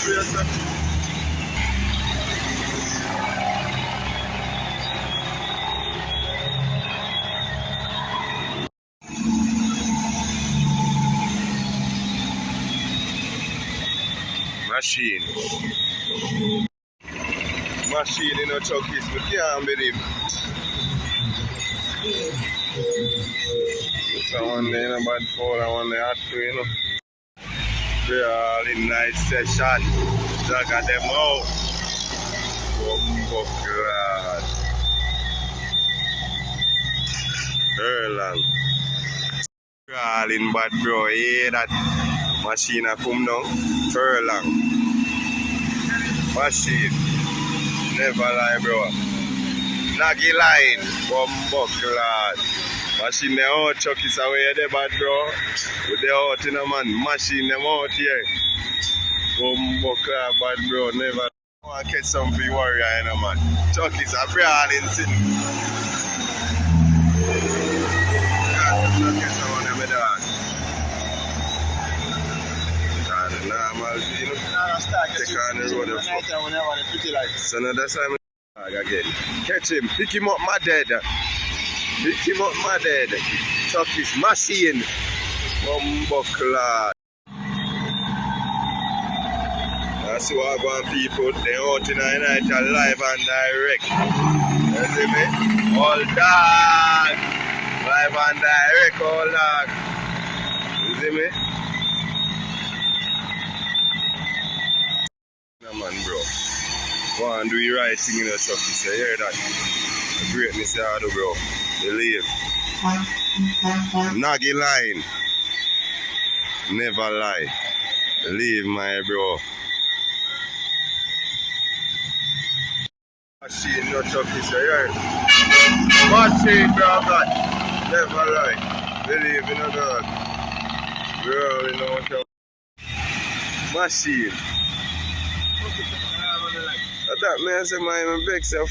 place. Machine. Machine in a chuckies. We can't believe. So one day in a bad fall and one day hot too, you know. We are all in night session. Look at them out. God. Long. We are all in bad, bro. Yeah, that machine a come down. Furlong. Machine. Never lie, bro. Naggy line. God. Machine them out, chuck is away there, bad, bro. With the out in a man. Machine them out here. Bad, bro. Never. I want to catch some for warrior, you know, man. Chuck is a brawl in sin. Take on the road of so now that's why I'm again. Catch him, pick him up, my dead. Pick him up, my dead. Chuck his machine. Bumbuckler. That's what I want people. They out in the night live and direct. You see me? All dog. Live and direct, all dog. You see me? Man, bro. Go and do your right thing in the truck. You say, hear that? The greatness you do, bro. Believe. Naggy line. Never lie. Believe, my bro. Machine, no truck. You say, hear it? Machine, bro, God. Never lie. Believe in a God. Bro, you know what you're machine. That man say my big self.